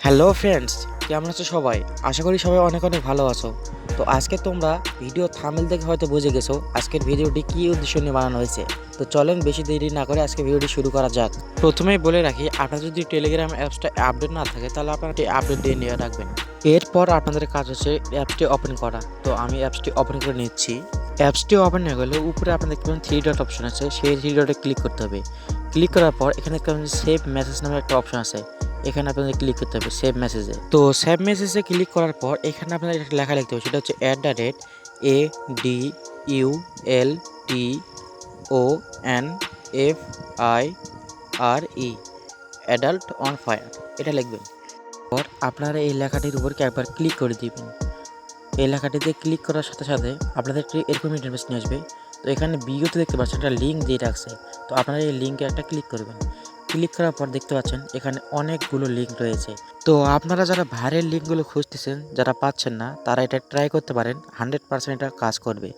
Hello friends, কেমন আছো সবাই? আশা করি সবাই অনেক অনেক ভালো আছো। তো আজকে তোমরা ভিডিও থাম্বনেল দেখে হয়তো বুঝে গেছো আজকের ভিডিওটি কী উদ্দেশ্য নিয়ে বানানো হয়েছে। তো চলেন বেশি দেরি না করে আজকে ভিডিওটি শুরু করা যাক। প্রথমেই বলে রাখি, আপনার যদি টেলিগ্রাম অ্যাপসটা আপডেট না থাকে তাহলে আপনারা এটি আপডেট দিয়ে নিয়ে রাখবেন। এরপর আপনাদের কাজ হচ্ছে অ্যাপসটি ওপেন করা। তো আমি অ্যাপসটি ওপেন করে নিচ্ছি। অ্যাপসটি ওপেন হয়ে গেলে উপরে আপনারা দেখতে পাবেন থ্রি ডট অপশন আছে, সেই থ্রি ডটে ক্লিক করতে হবে। ক্লিক করার পর এখানে দেখতে পাবেন সেভ মেসেজ নামে একটা অপশন আছে, এখানে আপনাদের ক্লিক করতে হবে সেভ মেসেজে। তো সেভ মেসেজে ক্লিক করার পর এখানে আপনাদের একটা লেখা লিখতে হবে, সেটা হচ্ছে @ADULTONFIRE অ্যাডাল্ট অন ফায়ার, এটা লিখবেন। পর আপনারা এই লেখাটির উপর একবার ক্লিক করে দিবেন। এই লেখাটিতে ক্লিক করার সাথে সাথে আপনাদের এরকম ইন্টারফেস নিয়ে আসবে। তো এখানে ভিডিওতে দেখতে পাচ্ছেন একটা লিঙ্ক দিয়ে রাখছে, তো আপনারা এই লিঙ্কে একটা ক্লিক করবেন। ক্লিক করার পর দেখতে পাচ্ছেন এখানে অনেকগুলো লিঙ্ক রয়েছে। তো আপনারা যারা ভাইরাল লিঙ্কগুলো খুঁজতেছেন, যারা পাচ্ছেন না, তারা এটা ট্রাই করতে পারেন, 100% এটা কাজ করবে।